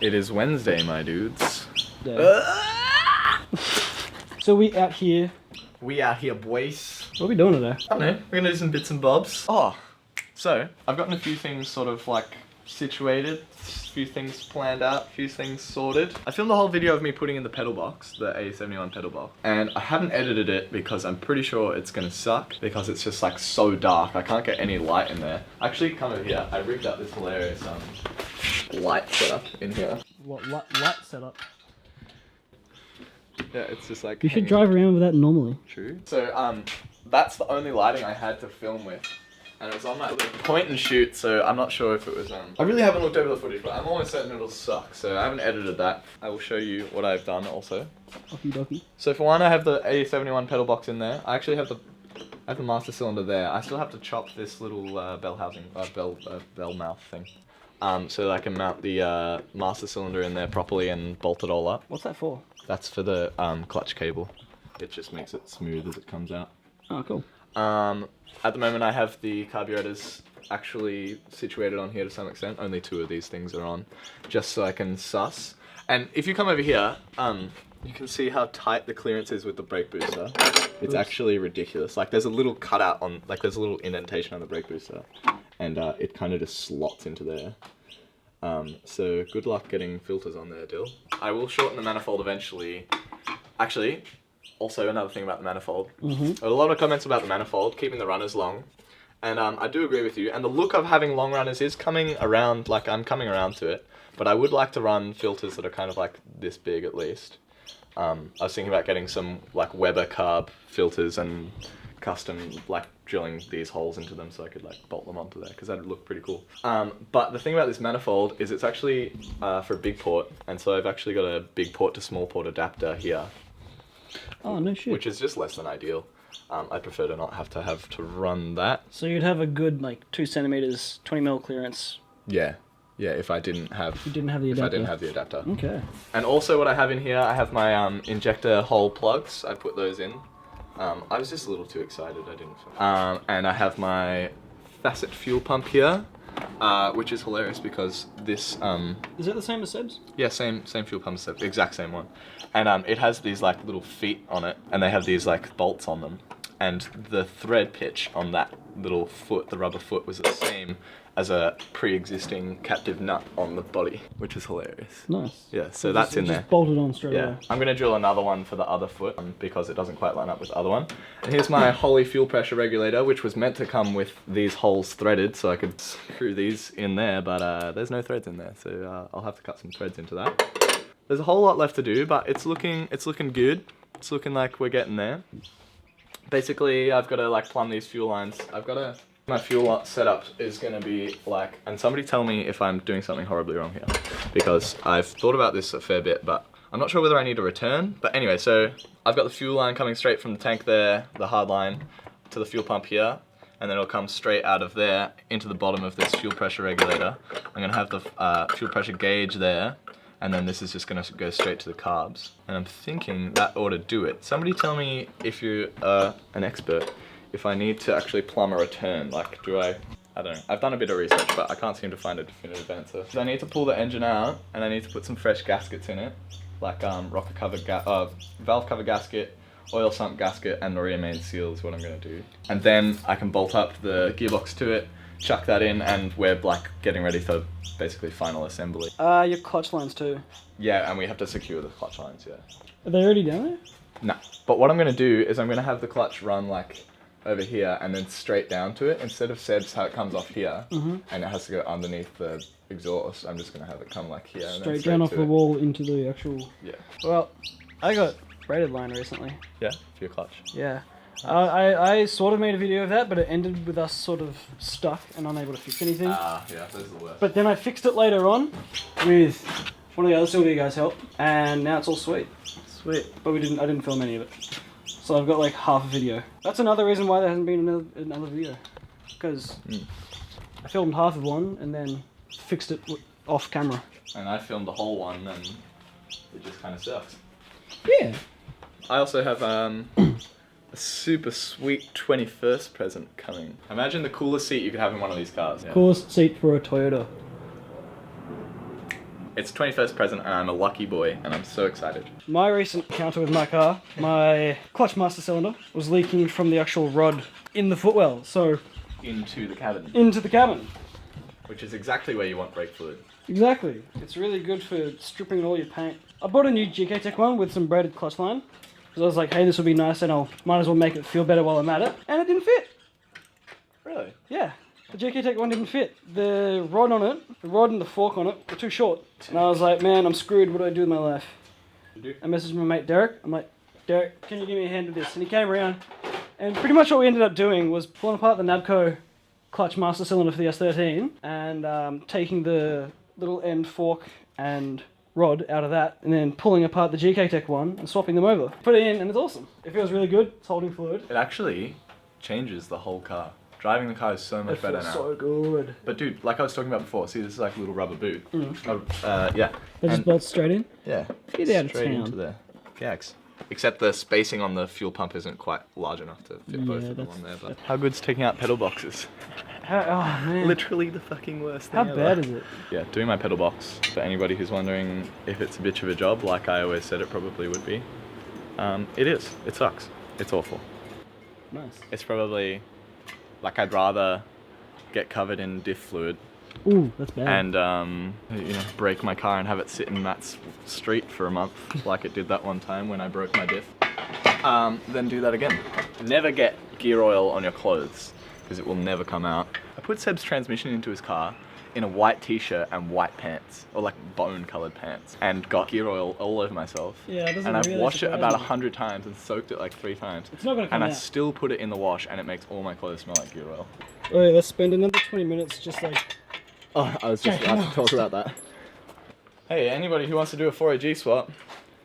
It is Wednesday, my dudes. Yeah. So we out here. We out here, boys. What are we doing today? I don't know. We're gonna do some bits and bobs. Oh, so I've gotten a few things sort of like situated, a few things planned out, a few things sorted. I filmed the whole video of me putting in the pedal box, the A71 pedal box, and I haven't edited it because I'm pretty sure it's gonna suck because it's just like so dark. I can't get any light in there. Actually, come over here. I rigged up this hilarious light setup in here. What light setup? Yeah, it's just like. You should drive around with that normally. True. So that's the only lighting I had to film with. And it was on my little point and shoot, so I'm not sure if it was, I really haven't looked over the footage, but I'm almost certain it'll suck, so I haven't edited that. I will show you what I've done also. Okie dokie. So for one, I have the A71 pedal box in there. I actually have the master cylinder there. I still have to chop this little bell housing, bell mouth thing. So that I can mount the master cylinder in there properly and bolt it all up. What's that for? That's for the clutch cable. It just makes it smooth as it comes out. Oh, cool. At the moment I have the carburetors actually situated on here to some extent. Only 2 of these things are on, just so I can suss. And if you come over here, you can see how tight the clearance is with the brake booster. It's actually ridiculous. Like there's a little cutout on, like there's a little indentation on the brake booster. And it kind of just slots into there. So good luck getting filters on there, Dill. I will shorten the manifold eventually. Actually, also another thing about the manifold. A lot of comments about the manifold, keeping the runners long. And I do agree with you. And the look of having long runners is coming around, like I'm coming around to it. But I would like to run filters that are kind of like this big at least. I was thinking about getting some like Weber carb filters and custom like drilling these holes into them so I could like bolt them onto there because that'd look pretty cool. But the thing about this manifold is it's actually for a big port, and so I've actually got a big port to small port adapter here. Oh, no shit. Which is just less than ideal. I prefer to not have to run that. So you'd have a good like 2 centimeters, 20 mil clearance. Yeah. Yeah, if I didn't have the adapter. If I didn't have the adapter. Okay. And also what I have in here, I have my injector hole plugs. I put those in. I was just a little too excited, I didn't film. And I have my facet fuel pump here, which is hilarious because this... Is that the same as Seb's? Yeah, same fuel pump as Seb's, exact same one. And it has these like little feet on it, and they have these like bolts on them. And the thread pitch on that little foot, the rubber foot, was the same as a pre-existing captive nut on the body, which is hilarious. Nice. Yeah, so that's in there. Just bolted on straight away. I'm gonna drill another one for the other foot because it doesn't quite line up with the other one. And here's my Holley fuel pressure regulator, which was meant to come with these holes threaded so I could screw these in there, but there's no threads in there, so I'll have to cut some threads into that. There's a whole lot left to do, but it's looking good. It's looking like we're getting there. Basically, I've got to like plumb these fuel lines. My fuel setup is going to be like, and somebody tell me if I'm doing something horribly wrong here, because I've thought about this a fair bit, but I'm not sure whether I need a return. But anyway, so I've got the fuel line coming straight from the tank there, the hard line, to the fuel pump here, and then it'll come straight out of there into the bottom of this fuel pressure regulator. I'm going to have the fuel pressure gauge there, and then this is just going to go straight to the carbs. And I'm thinking that ought to do it. Somebody tell me if you're an expert, if I need to actually plumb a return. Like, I don't know. I've done a bit of research, but I can't seem to find a definitive answer. So I need to pull the engine out, and I need to put some fresh gaskets in it, like valve cover gasket, oil sump gasket, and the rear main seal is what I'm going to do. And then I can bolt up the gearbox to it, chuck that in, and we're like getting ready for basically final assembly. Your clutch lines too. Yeah, and we have to secure the clutch lines, yeah. Are they already down there? No. But what I'm going to do is I'm going to have the clutch run like over here and then straight down to it instead of Seb's how it comes off here and it has to go underneath the exhaust. I'm just going to have it come like here and straight down off the wall into the actual... Yeah. Well, I got braided line recently. Yeah, for your clutch. Yeah. I sort of made a video of that, but it ended with us sort of stuck and unable to fix anything. Yeah, those are the worst. But then I fixed it later on with one of the other Sylvia guys' help, and now it's all sweet. Sweet. But I didn't film any of it. So I've got like half a video. That's another reason why there hasn't been another video. Because I filmed half of one and then fixed it off camera. And I filmed the whole one and it just kind of sucks. Yeah. I also have a super sweet 21st present coming. Imagine the coolest seat you could have in one of these cars. Yeah. Coolest seat for a Toyota. It's 21st present and I'm a lucky boy and I'm so excited. My recent encounter with my car, my clutch master cylinder was leaking from the actual rod in the footwell, so... Into the cabin. Into the cabin. Which is exactly where you want brake fluid. Exactly. It's really good for stripping all your paint. I bought a new GK Tech one with some braided clutch line. Because I was like, hey, this will be nice and I might as well make it feel better while I'm at it. And it didn't fit. Really? Yeah. The GK Tech one didn't fit. The rod on it, the rod and the fork on it were too short. And I was like, man, I'm screwed. What do I do with my life? I messaged my mate Derek. I'm like, Derek, can you give me a hand with this? And he came around. And pretty much what we ended up doing was pulling apart the Nabco clutch master cylinder for the S13 and taking the little end fork and rod out of that and then pulling apart the GK Tech one and swapping them over. Put it in and it's awesome. It feels really good. It's holding fluid. It actually changes the whole car. Driving the car is so much better now. So good. But dude, like I was talking about before, see this is like a little rubber boot. Yeah. It just bolts straight in? Yeah. Get out of straight town. into there. Gags. Except the spacing on the fuel pump isn't quite large enough to fit both of them on there. But how good's taking out pedal boxes? Oh man. Literally the fucking worst thing How ever. bad is it? Yeah, doing my pedal box, for anybody who's wondering if it's a bitch of a job, like I always said it probably would be, it is. It sucks. It's awful. Nice. It's probably, like I'd rather get covered in diff fluid Ooh, that's bad. and, you know, break my car and have it sit in Matt's street for a month, like it did that one time when I broke my diff, then do that again. Never get gear oil on your clothes, because it will never come out. I put Seb's transmission into his car in a white t-shirt and white pants, or like bone-coloured pants, and got gear oil all over myself. Yeah, it doesn't and I've really washed it surprise about me. 100 times and soaked it like 3 times. It's not gonna come And I out. still put it in the wash, and it makes all my clothes smell like gear oil. Oh yeah, let's spend another 20 minutes just like... Oh, I was just about to talk about that. Hey, anybody who wants to do a 4AG swap,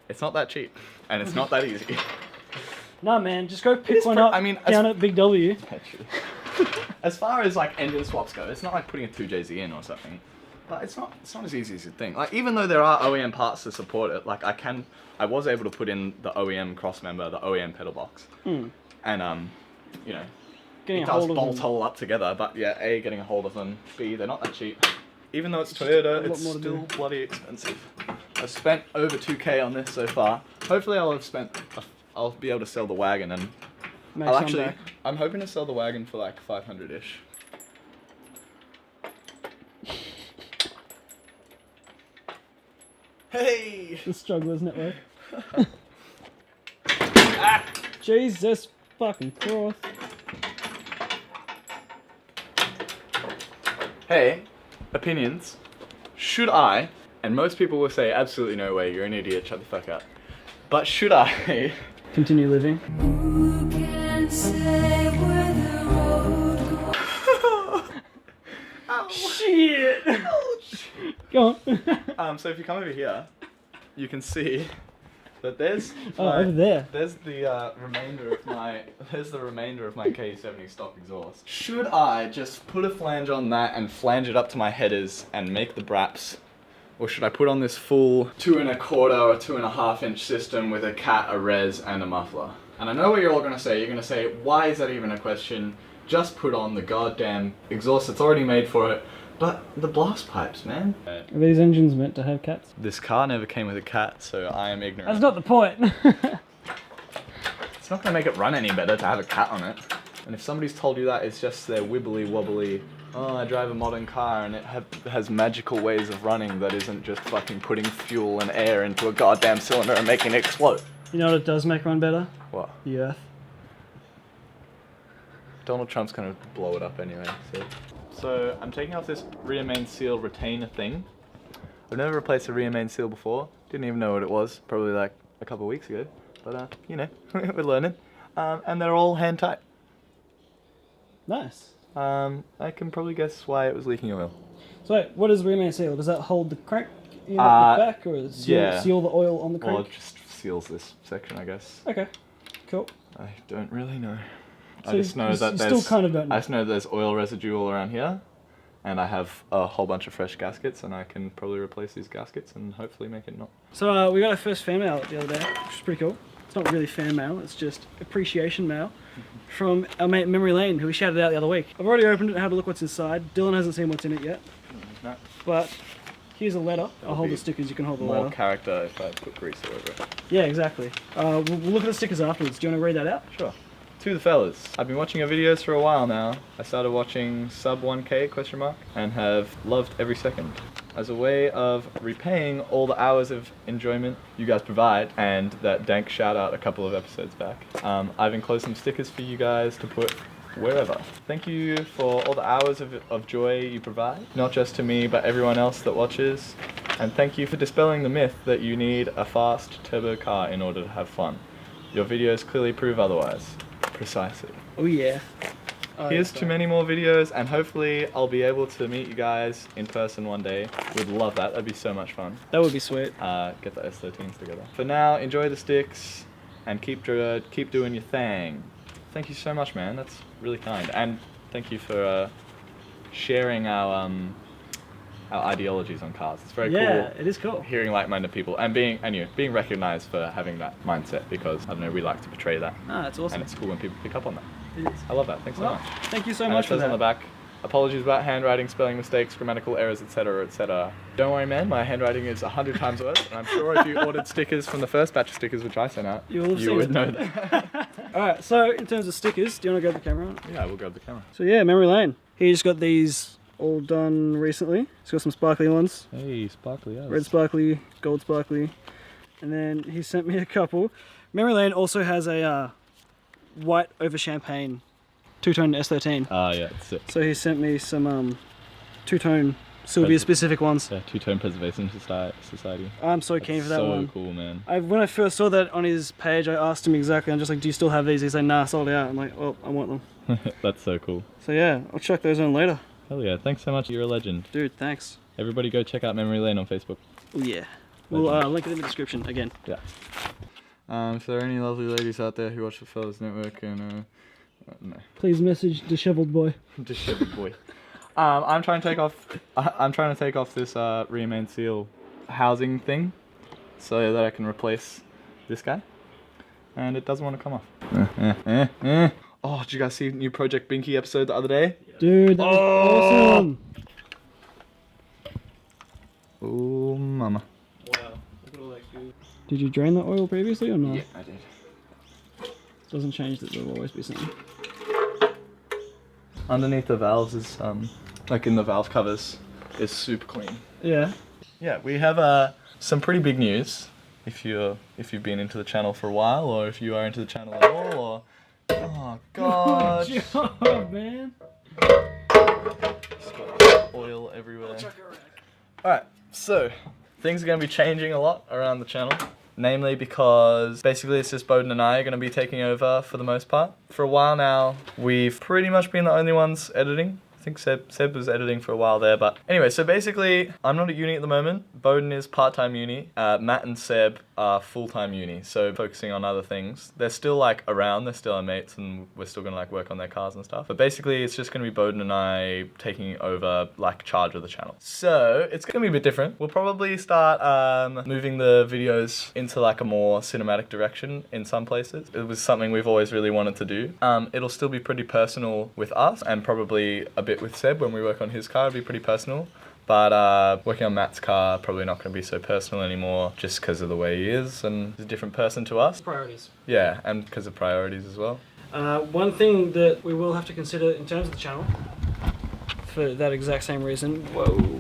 it's not that cheap, and it's not that easy. Nah man, just go pick is one pre- up I mean, down at Big W. As far as like engine swaps go, it's not like putting a 2JZ in or something. But it's not as easy as you think. Like even though there are OEM parts to support it, like I was able to put in the OEM cross member, the OEM pedal box, and you know, Getting it a does hold of bolt them. all up together. But yeah, A, getting a hold of them. B, they're not that cheap. Even though it's Toyota, lot it's more to still do. bloody expensive. I've spent over 2K on this so far. Hopefully I'll be able to sell the wagon and Make I'll some actually, back. I'm hoping to sell the wagon for like 500-ish. Hey! The Strugglers Network. Jesus fucking Christ. Hey, opinions. Should I, and most people will say absolutely no way, you're an idiot, shut the fuck up. But should I Continue living. Who can say where the road goes? Shit! Go on. So if you come over here, you can see that there's Over there. There's the remainder of my Ke70 stock exhaust. Should I just put a flange on that and flange it up to my headers and make the braps? Or should I put on this full 2 1/4 or 2.5 inch system with a cat, a res, and a muffler? And I know what you're all gonna say. You're gonna say, why is that even a question? Just put on the goddamn exhaust that's already made for it. But the blast pipes, man. Are these engines meant to have cats? This car never came with a cat, so I am ignorant. That's not the point. It's not gonna make it run any better to have a cat on it. And if somebody's told you that, it's just their wibbly wobbly, oh, I drive a modern car and it has magical ways of running that isn't just fucking putting fuel and air into a goddamn cylinder and making it explode. You know what it does make run better? What? The Earth. Donald Trump's gonna blow it up anyway, so I'm taking off this rear main seal retainer thing. I've never replaced a rear main seal before. Didn't even know what it was, probably like a couple of weeks ago. But you know, we're learning. And they're all hand tight. Nice. I can probably guess why it was leaking oil. So wait, what is rear main seal? Does that hold the crank in the back, or does it seal the oil on the crank? Well, it just seals this section, I guess. Okay, cool. I don't really know. So I just know you that still kind of don't know. I just know there's oil residue all around here, and I have a whole bunch of fresh gaskets, and I can probably replace these gaskets and hopefully make it not. So we got our first fan mail the other day, which is pretty cool. It's not really fan mail, it's just appreciation mail from our mate Memory Lane, who we shouted out the other week. I've already opened it and had a look what's inside. Dylan hasn't seen what's in it yet, No. but here's a letter. I'll hold the stickers, you can hold the More letter. character if I put grease all over it. Yeah, exactly. We'll look at the stickers afterwards. Do you want to read that out? Sure. To the fellas, I've been watching your videos for a while now. I started watching sub 1K ? And have loved every second. As a way of repaying all the hours of enjoyment you guys provide, and that dank shout out a couple of episodes back, I've enclosed some stickers for you guys to put wherever. Thank you for all the hours of joy you provide, not just to me but everyone else that watches. And thank you for dispelling the myth that you need a fast turbo car in order to have fun. Your videos clearly prove otherwise. Precisely. Oh yeah. Here's to many more videos, and hopefully I'll be able to meet you guys in person one day. Would love that. That'd be so much fun. That would be sweet. Get the S13s together. For now, enjoy the sticks and keep doing your thing. Thank you so much, man. That's really kind, and thank you for sharing our ideologies on cars. It's very cool. Yeah, it is cool. Hearing like-minded people and being recognized for having that mindset, because I don't know, we like to portray that. Ah, that's awesome. And it's cool when people pick up on that. It is. I love that. Thanks so Well, much. thank you so And much it for says that. on the back, apologies about handwriting, spelling mistakes, grammatical errors, etc., etc. Don't worry, man. My handwriting is 100 times worse, and I'm sure if you ordered stickers from the first batch of stickers which I sent out, You will have you seen would it. know that. Alright, so in terms of stickers, do you want to grab the camera on? Yeah, we'll grab the camera. So yeah, memory lane. He just got these all done recently. He's got some sparkly ones. Hey, sparkly eyes. Red sparkly, gold sparkly. And then he sent me a couple. Memory lane also has a white over champagne two-tone S13. Yeah, it's sick. So he sent me some two-tone Sylvia specific ones. Yeah, Two-Tone Preservation Society. I'm so keen for that one. So cool, man. When I first saw that on his page, I asked him exactly. I'm just like, do you still have these? He's like, nah, sold out. I'm like, well, I want them. That's so cool. So yeah, I'll chuck those on later. Hell yeah, thanks so much. You're a legend. Dude, thanks. Everybody go check out Memory Lane on Facebook. Oh yeah. We'll link it in the description again. Yeah. If there are any lovely ladies out there who watch the Fellas Network and no. Please message Disheveled Boy. Disheveled boy. I'm trying to take off this Remain Seal housing so that I can replace this guy, and it doesn't want to come off. Oh, did you guys see new Project Binky episode the other day? Dude, that was awesome. Oh, mama. Wow, look at all that goo. Did you drain the oil previously or not? Yeah, I did. Doesn't change that there'll always be something. Underneath the valves is like in the valve covers is super clean. Yeah. Yeah, we have some pretty big news. If you've been into the channel for a while, or if you are into the channel at all, or oh god, Good job, man. Just got oil everywhere. Alright, so things are going to be changing a lot around the channel. Namely because basically it's just Bowden and I are going to be taking over for the most part. For a while now, we've pretty much been the only ones editing. I think Seb was editing for a while there, but anyway, so basically I'm not at uni at the moment. Bowden is part-time uni. Matt and Seb are full-time uni, so focusing on other things. They're still like around, they're still our mates, and we're still gonna like work on their cars and stuff. But basically it's just gonna be Bowden and I taking over like charge of the channel. So it's gonna be a bit different. We'll probably start moving the videos into like a more cinematic direction in some places. It was something we've always really wanted to do. It'll still be pretty personal with us, and probably a bit with Seb when we work on his car, it'll be pretty personal. But working on Matt's car, probably not going to be so personal anymore, just because of the way he is, and he's a different person to us. Priorities. Yeah, and because of priorities as well. One thing that we will have to consider in terms of the channel, for that exact same reason,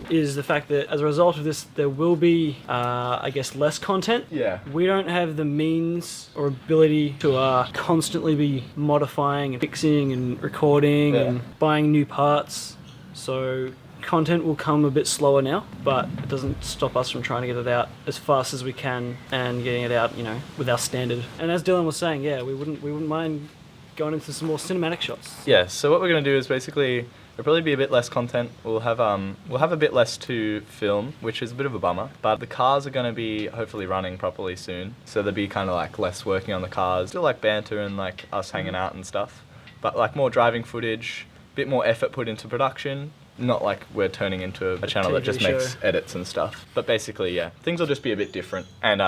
is the fact that as a result of this, there will be, I guess, less content. Yeah. We don't have the means or ability to constantly be modifying and fixing and recording and buying new parts. So content will come a bit slower now, but it doesn't stop us from trying to get it out as fast as we can and getting it out, you know, with our standard. And as Dylan was saying, yeah, we wouldn't mind going into some more cinematic shots. Yeah, so what we're going to do is basically, it'll probably be a bit less content. We'll have a bit less to film, which is a bit of a bummer. But the cars are going to be hopefully running properly soon. So there'll be kind of like less working on the cars. Still like banter and like us hanging out and stuff. But like more driving footage, bit more effort put into production. Not like we're turning into a channel that TV just show. makes edits and stuff. But basically, yeah, things will just be a bit different. And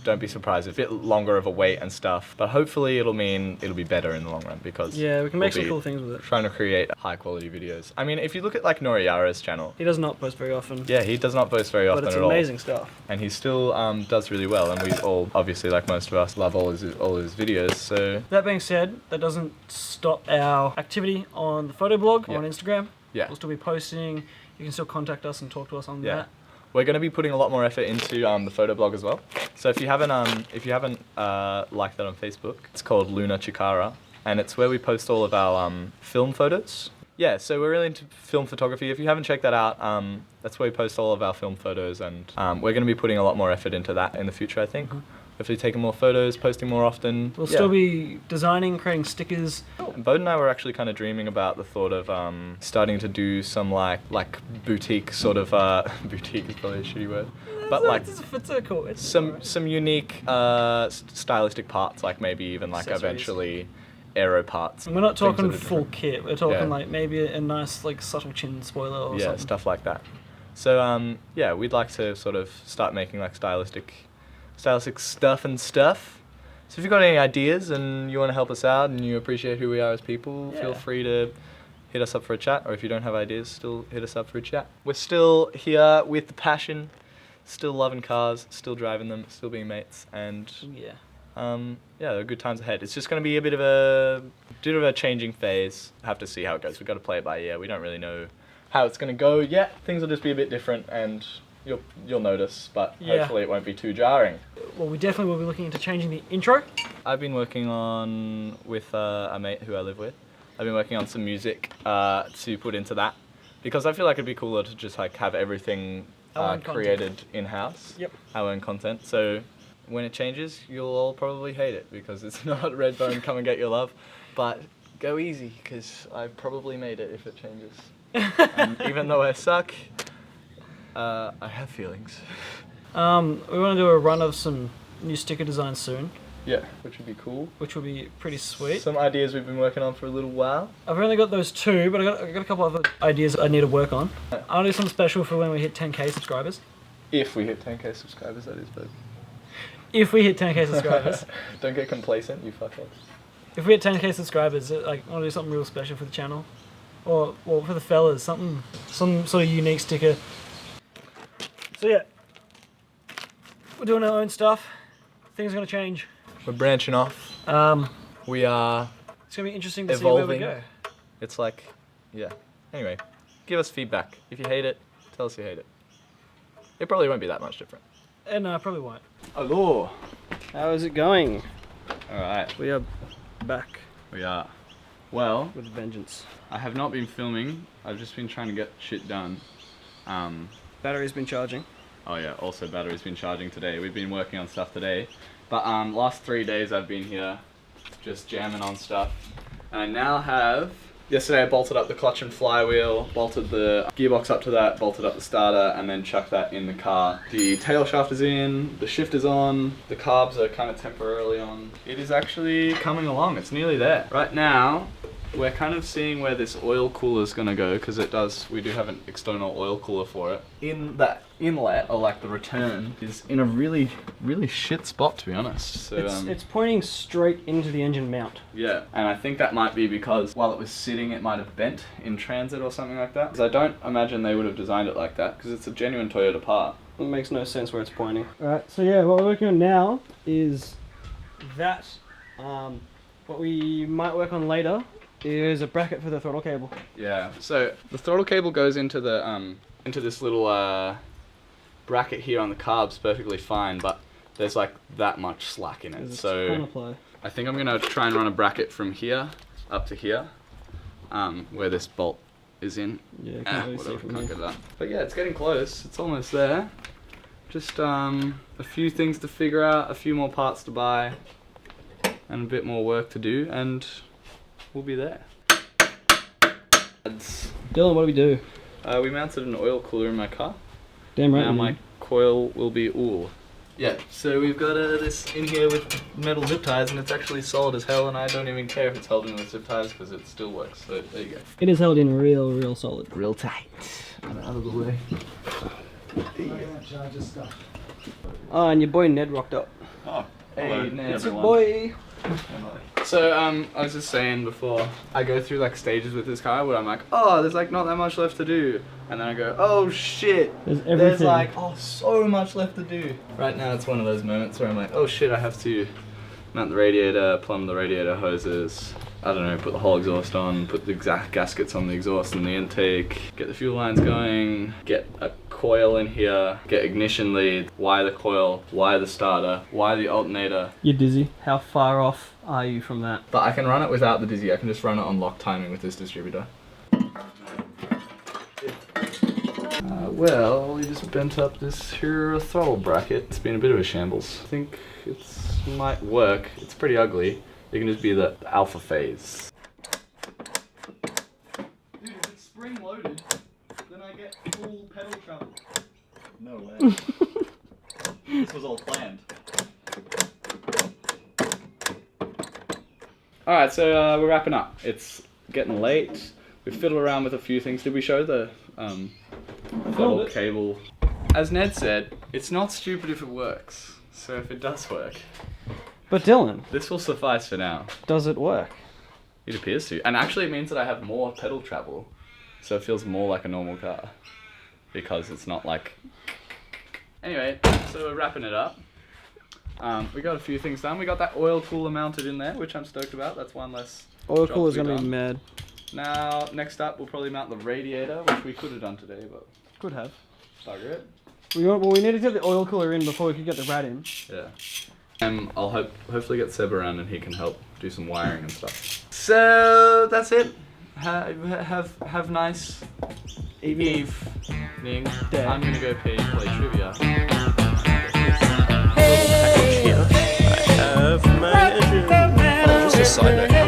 don't be surprised, a bit longer of a wait and stuff. But hopefully it'll mean it'll be better in the long run because Yeah, we can make we'll some be cool things with it. trying to create high quality videos. I mean, if you look at like Noriyara's channel, He does not post very often. yeah, he does not post very often But it's at all. amazing stuff. And he still does really well. And we all, obviously, like most of us, love all his videos. So That being said, that doesn't stop our activity on the photo blog Yeah. on Instagram. yeah. We'll still be posting. You can still contact us and talk to us on Yeah. that. We're going to be putting a lot more effort into the photo blog as well. So if you haven't liked that on Facebook, it's called Luna Chikara, and it's where we post all of our film photos. Yeah, so we're really into film photography. If you haven't checked that out, that's where we post all of our film photos, and we're going to be putting a lot more effort into that in the future, I think. Hopefully taking more photos, posting more often. We'll still be designing, creating stickers. And Bode and I were actually kind of dreaming about the thought of starting to do some like boutique sort of boutique is probably a shitty word, but like it's cool. It's some unique stylistic parts, like maybe even like Accessories. eventually aero parts. And we're not things talking that are full different. kit. We're talking Yeah. like maybe a nice like subtle chin spoiler or Yeah, something. stuff like that. So yeah, we'd like to sort of start making like stylistic stuff and stuff. So if you've got any ideas and you want to help us out and you appreciate who we are as people, feel Yeah. free to hit us up for a chat. Or if you don't have ideas, still hit us up for a chat. We're still here with the passion, still loving cars, still driving them, still being mates, and Yeah. yeah, there are good times ahead. It's just going to be a bit of a changing phase. Have to see how it goes. We've got to play it by ear. We don't really know how it's going to go yet. Things will just be a bit different, and you'll notice, but Yeah. hopefully it won't be too jarring. Well, we definitely will be looking into changing the intro. I've been working on with a mate who I live with. I've been working on some music to put into that because I feel like it'd be cooler to just like have everything Our own content. created in house. Yep. Our own content. So when it changes, you'll all probably hate it because it's not Redbone, come and get your love. But go easy because I probably made it if it changes. And even though I suck, I have feelings. We want to do a run of some new sticker designs soon, Yeah, which would be cool. which will be pretty sweet. Some ideas we've been working on for a little while. I've only got those two, but I got a couple other ideas I need to work on. I'll do something special for when we hit 10k subscribers. If we hit 10k subscribers, that is, but If we hit 10k subscribers. don't get complacent, you fuckhead. If we hit 10k subscribers, like, I want to do something real special for the channel. Or, well, for the fellas, some sort of unique sticker. So yeah, we're doing our own stuff. Things are going to change. We're branching off. We are. It's going to be interesting to see where we Evolving. go. It's like, yeah. Anyway, give us feedback. If you hate it, tell us you hate it. It probably won't be that much different. And no, I probably won't. Hello. How is it going? Alright, We are back we are. Well, with a vengeance. I have not been filming. I've just been trying to get shit done. Battery's been charging. Oh yeah, also battery's been charging today. We've been working on stuff today. But last 3 days I've been here just jamming on stuff. And I now have... Yesterday I bolted up the clutch and flywheel, bolted the gearbox up to that, bolted up the starter, and then chucked that in the car. The tail shaft is in, the shift is on, the carbs are kind of temporarily on. It is actually coming along, it's nearly there. Right now, we're kind of seeing where this oil cooler is going to go, because we do have an external oil cooler for it. In that inlet, or like the return, is in a really, really shit spot, to be honest. So, It's pointing straight into the engine mount. yeah, and I think that might be because while it was sitting, it might have bent in transit or something like that. Because I don't imagine they would have designed it like that, because it's a genuine Toyota part. It makes no sense where it's pointing. Alright, so yeah, what we're working on now is that. What we might work on later is a bracket for the throttle cable. Yeah, so the throttle cable goes into the into this little bracket here on the carbs perfectly fine, but there's like that much slack in it. There's a ton So of play. I think I'm gonna try and run a bracket from here up to here, where this bolt is in. Yeah, can't really see Whatever, from can't here. get that. But yeah, it's getting close. It's almost there. Just a few things to figure out, a few more parts to buy, and a bit more work to do, and we'll be there. Dylan, what do we do? We mounted an oil cooler in my car. Damn right. Now we my do. coil will be oil. Yeah, so we've got this in here with metal zip ties, and it's actually solid as hell, and I don't even care if it's held in with zip ties because it still works. So there you go. It is held in real solid. Real tight. Get it out of the way. Oh, and your boy Ned rocked up. Oh, Hey, hello, Ned. everyone. Boy. So I was just saying before, I go through like stages with this car where I'm like, oh, there's like not that much left to do, and then I go, oh shit, There's there's everything. like so much left to do. Right now it's one of those moments where I'm like, oh shit, I have to mount the radiator, plumb the radiator hoses, I don't know, put the whole exhaust on, put the exact gaskets on the exhaust and the intake, get the fuel lines going, get a coil in here, get ignition lead, wire the coil, wire the starter, wire the alternator. You're dizzy. How far off are you from that? But I can run it without the dizzy, I can just run it on lock timing with this distributor. Well, we just bent up this here throttle bracket. It's been a bit of a shambles. I think it might work. It's pretty ugly. It can just be the alpha phase. Dude, if it's spring loaded, then I get full pedal travel. No way. This was all planned. Alright, so we're wrapping up. It's getting late. We fiddled around with a few things. Did we show the throttle cable? As Ned said, it's not stupid if it works. So if it does work, But Dylan, this will suffice for now. does it work? It appears to. And actually it means that I have more pedal travel. So it feels more like a normal car. Because it's not like... Anyway, so we're wrapping it up. We got a few things done. We got that oil cooler mounted in there, which I'm stoked about. That's one less Oil job cooler's to be gonna be done. mad. Now, next up, we'll probably mount the radiator, which we could have done today, but Could have. bugger it. We needed to get the oil cooler in before we could get the rat in. Yeah. I'll hopefully get Seb around and he can help do some wiring and stuff. So that's it. Have nice evening. Day. I'm gonna go play trivia. Just a side note.